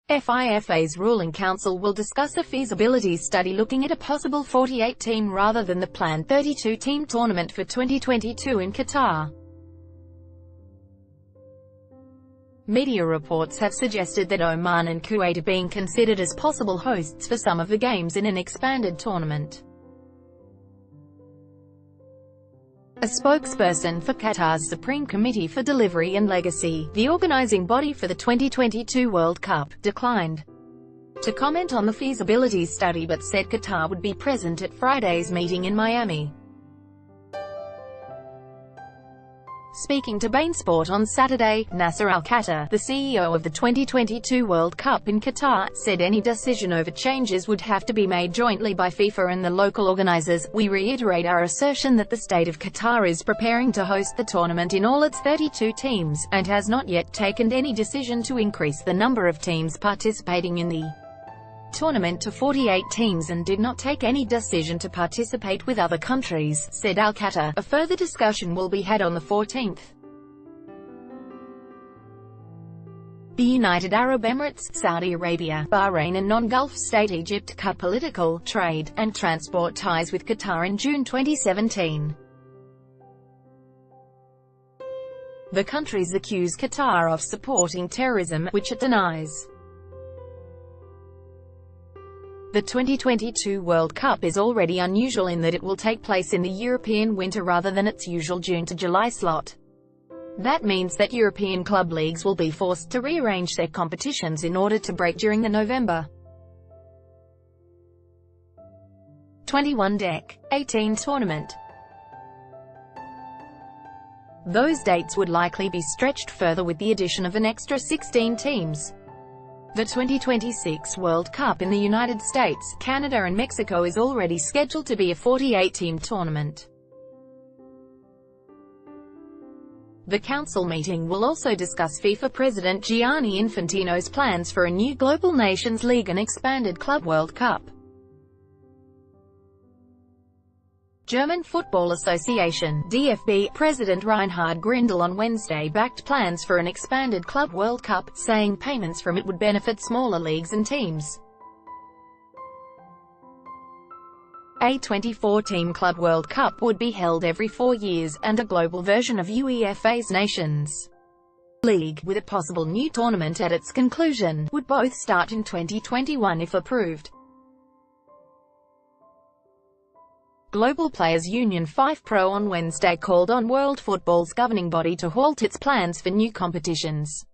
FIFA's ruling council will discuss a feasibility study looking at a possible 48-team rather than the planned 32-team tournament for 2022 in Qatar. Media reports have suggested that Oman and Kuwait are being considered as possible hosts for some of the games in an expanded tournament. A spokesperson for Qatar's Supreme Committee for Delivery and Legacy, the organizing body for the 2022 World Cup, declined to comment on the feasibility study but said Qatar would be present at Friday's meeting in Miami. Speaking to Bain Sport on Saturday, Nasser Al-Khatter, the CEO of the 2022 World Cup in Qatar, said any decision over changes would have to be made jointly by FIFA and the local organizers. We reiterate our assertion that the state of Qatar is preparing to host the tournament in all its 32 teams, and has not yet taken any decision to increase the number of teams participating in the tournament to 48 teams and did not take any decision to participate with other countries, said Al-Khatter. A further discussion will be had on the 14th. The United Arab Emirates, Saudi Arabia, Bahrain and non-Gulf state Egypt cut political, trade, and transport ties with Qatar in June 2017. The countries accuse Qatar of supporting terrorism, which it denies. The 2022 World Cup is already unusual in that it will take place in the European winter rather than its usual June to July slot. That means that European club leagues will be forced to rearrange their competitions in order to break during the November 21-18 tournament. Those dates would likely be stretched further with the addition of an extra 16 teams. The 2026 World Cup in the United States, Canada and Mexico is already scheduled to be a 48-team tournament. The council meeting will also discuss FIFA President Gianni Infantino's plans for a new Global Nations League and expanded Club World Cup. German Football Association (DFB) President Reinhard Grindel on Wednesday backed plans for an expanded Club World Cup, saying payments from it would benefit smaller leagues and teams. A 24-team Club World Cup would be held every 4 years, and a global version of UEFA's Nations League, with a possible new tournament at its conclusion, would both start in 2021 if approved. Global Players Union FIFPro on Wednesday called on World Football's governing body to halt its plans for new competitions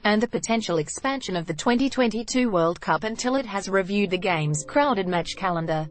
and the potential expansion of the 2022 World Cup until it has reviewed the game's crowded match calendar.